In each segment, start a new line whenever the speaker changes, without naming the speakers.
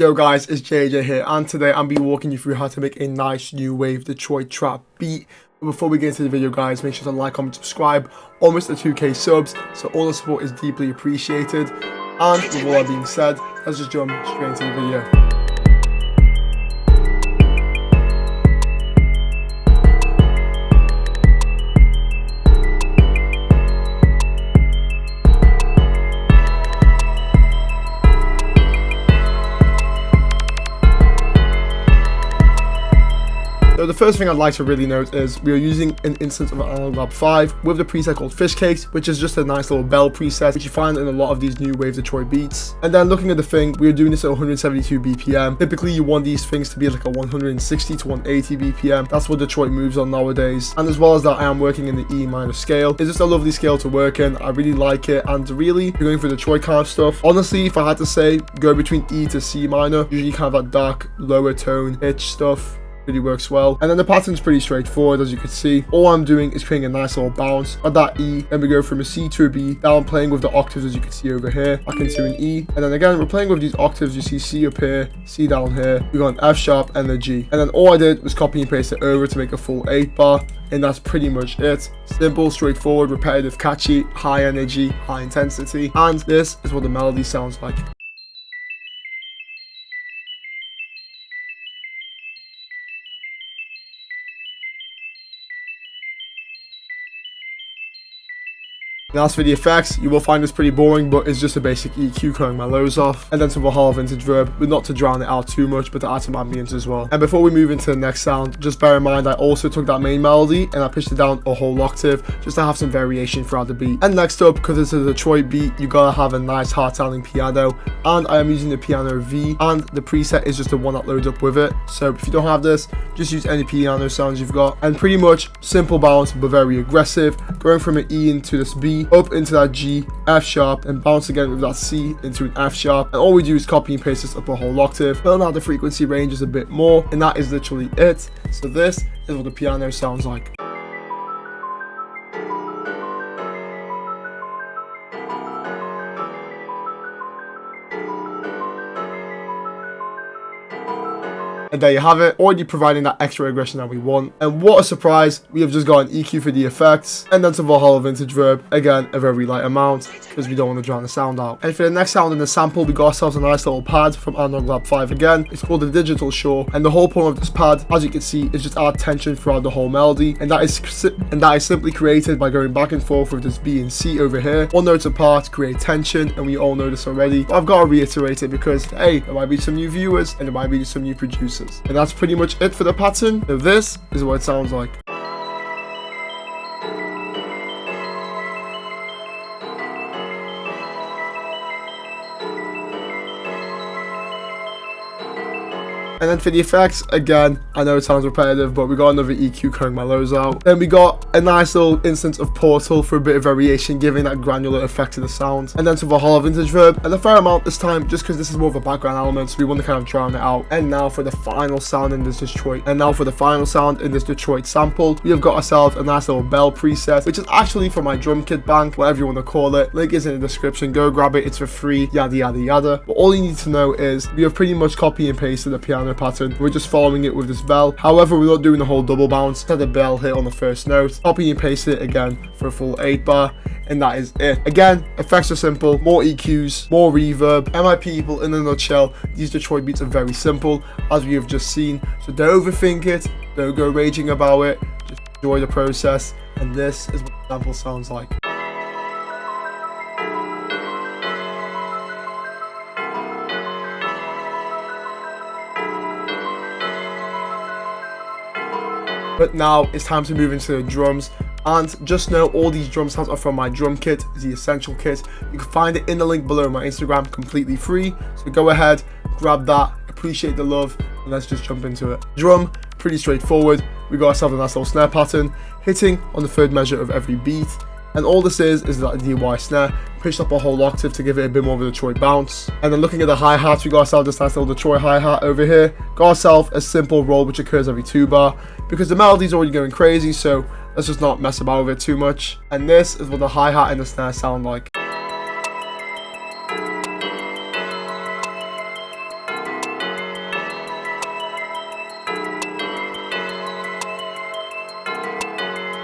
Yo guys, it's JJ here, and today I'm be walking you through how to make a nice new wave Detroit trap beat. But before we get into the video guys, make sure to like, comment, subscribe, almost at 2k subs, so all the support is deeply appreciated. And with all that being said, let's just jump straight into the video. So the first thing I'd like to really note is we are using an instance of Analog Lab 5 with the preset called Fish Cakes, which is just a nice little bell preset, which you find in a lot of these new wave Detroit beats. And then looking at the thing, we are doing this at 172 BPM. Typically you want these things to be like a 160 to 180 BPM. That's what Detroit moves on nowadays. And as well as that, I am working in the E minor scale. It's just a lovely scale to work in. I really like it. And really, if you're going for Detroit kind of stuff, honestly, if I had to say, go between E to C minor, usually kind of that dark, lower tone, pitch stuff. Really works well. And then the pattern's pretty straightforward, as you can see. All I'm doing is creating a nice little bounce at that E, then we go from a C to a B, down playing with the octaves, as you can see over here, back into an E, and then again we're playing with these octaves. You see C up here, C down here, we got an F sharp and a G, and then all I did was copy and paste it over to make a full 8 bar, and that's pretty much it. Simple, straightforward, repetitive, catchy, high energy, high intensity, and this is what the melody sounds like. And as for the effects, you will find this pretty boring, but it's just a basic EQ cutting my lows off, and then some Valhalla vintage verb, but not to drown it out too much, but to add some ambience as well. And before we move into the next sound, just bear in mind I also took that main melody and I pitched it down a whole octave just to have some variation throughout the beat. And next up, because it's a Detroit beat, you gotta have a nice hard sounding piano, and I am using the piano V, and the preset is just the one that loads up with it. So if you don't have this, just use any piano sounds you've got, and pretty much simple bounce but very aggressive, going from an E into this B, up into that G, F sharp, and bounce again with that C into an F sharp. And all we do is copy and paste this up a whole octave, fill out the frequency ranges a bit more, and that is literally it. So this is what the piano sounds like. And there you have it, already providing that extra aggression that we want. And what a surprise, we have just got an EQ for the effects, and then some Valhalla vintage verb, again a very light amount, because we don't want to drown the sound out. And for the next sound in the sample, we got ourselves a nice little pad from Analog Lab 5 again. It's called the Digital Shore, and the whole point of this pad, as you can see, is just add tension throughout the whole melody, and that is simply created by going back and forth with this B and C over here. 1 note apart, create tension, and we all know this already, but I've got to reiterate it because, hey, there might be some new viewers, and there might be some new producers. And that's pretty much it for the pattern. So this is what it sounds like. And then for the effects, again, I know it sounds repetitive, but we got another EQ cutting my lows out. Then we got a nice little instance of Portal for a bit of variation, giving that granular effect to the sound. And then some Valhalla vintage verb, and a fair amount this time, just because this is more of a background element, so we want to kind of drown it out. And now for the final sound in this Detroit sample, we have got ourselves a nice little bell preset, which is actually from my drum kit bank, whatever you want to call it. Link is in the description, go grab it, it's for free, yada yada yada. But all you need to know is we have pretty much copy and pasted the piano pattern. We're just following it with this bell. However, we're not doing the whole double bounce. Set the bell hit on the first note, copy and paste it again for a full 8 bar, and that is it. Again, effects are simple, more EQs, more reverb. And my people, in a nutshell, these Detroit beats are very simple, as we have just seen. So don't overthink it, don't go raging about it, just enjoy the process. And this is what the sample sounds like. But now it's time to move into the drums, and just know all these drum sounds are from my drum kit, the essential kit. You can find it in the link below my Instagram, completely free, so go ahead, grab that, appreciate the love, and let's just jump into it. Drum, pretty straightforward. We got ourselves a nice little snare pattern, hitting on the third measure of every beat. And all this is that DY snare, pitched up a whole octave to give it a bit more of a Detroit bounce. And then looking at the hi-hats, we got ourselves this nice little Detroit hi-hat over here. Got ourselves a simple roll which occurs every 2 bar, because the melody's already going crazy, so let's just not mess about with it too much. And this is what the hi-hat and the snare sound like.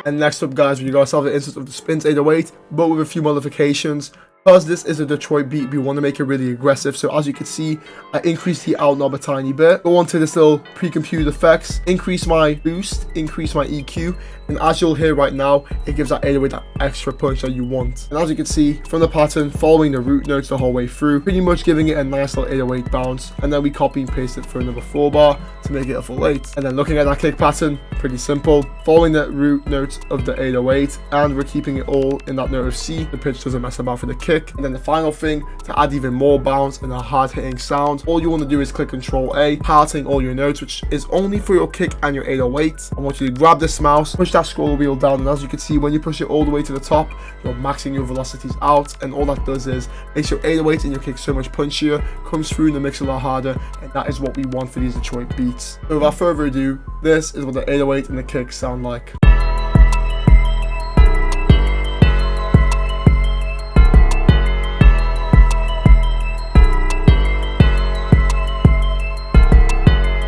And next up, guys, we got ourselves an instance of the Spins 808, but with a few modifications. Because this is a Detroit beat, we want to make it really aggressive. So as you can see, I increased the out knob a tiny bit. Go on to this little pre-computed effects, increase my boost, increase my EQ, and as you'll hear right now, it gives that 808 that extra punch that you want. And as you can see from the pattern, following the root notes the whole way through, pretty much giving it a nice little 808 bounce, and then we copy and paste it for another 4 bar to make it a full 8. And then looking at that kick pattern, pretty simple, following the root notes of the 808, and we're keeping it all in that note of C. The pitch doesn't mess about for the kick. And then the final thing, to add even more bounce and a hard hitting sound, all you want to do is click Control A, highlighting all your notes, which is only for your kick and your 808. I want you to grab this mouse, push that scroll wheel down, and as you can see, when you push it all the way to the top, you're maxing your velocities out, and all that does is makes your 808 and your kick so much punchier, comes through in the mix a lot harder, and that is what we want for these Detroit beats. So without further ado, this is what the 808 and the kick sound like.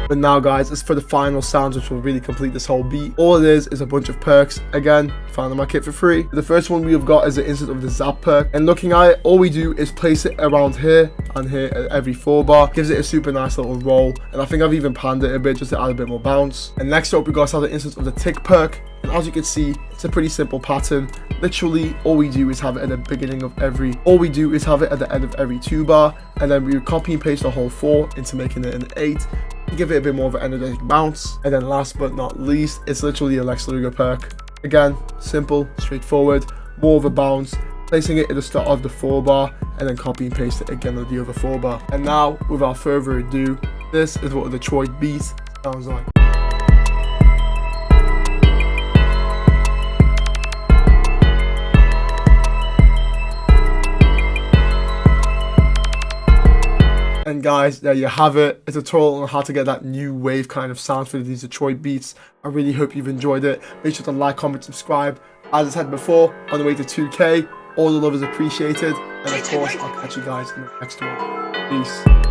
But now, guys, it's for the final sounds which will really complete this whole beat. All it is a bunch of perks. Again, found on my kit for free. The first one we have got is the instance of the Zap perk. And looking at it, all we do is place it around here and here at every 4 bar. Gives it a super nice little roll. And I think I've even panned it a bit just to add a bit more bounce. And next up, we got the instance of the Tick perk. And as you can see, it's a pretty simple pattern. Literally, all we do is have it at the beginning of every, all we do is have it at the end of every 2 bar. And then we copy and paste the whole 4 into making it an 8. Give it a bit more of an energetic bounce. And then last but not least, it's literally a Lex Luger perk. Again, simple, straightforward, more of a bounce, placing it at the start of the 4 bar and then copy and paste it again at the other 4 bar. And now, without further ado, this is what a Detroit beat sounds like. And guys, there you have it, a tutorial on how to get that new wave kind of sound for these Detroit beats. I really hope you've enjoyed it. Make sure to like, comment, subscribe. As I said before, on the way to 2K, all the love is appreciated. And of course, I'll catch you guys in the next one. Peace.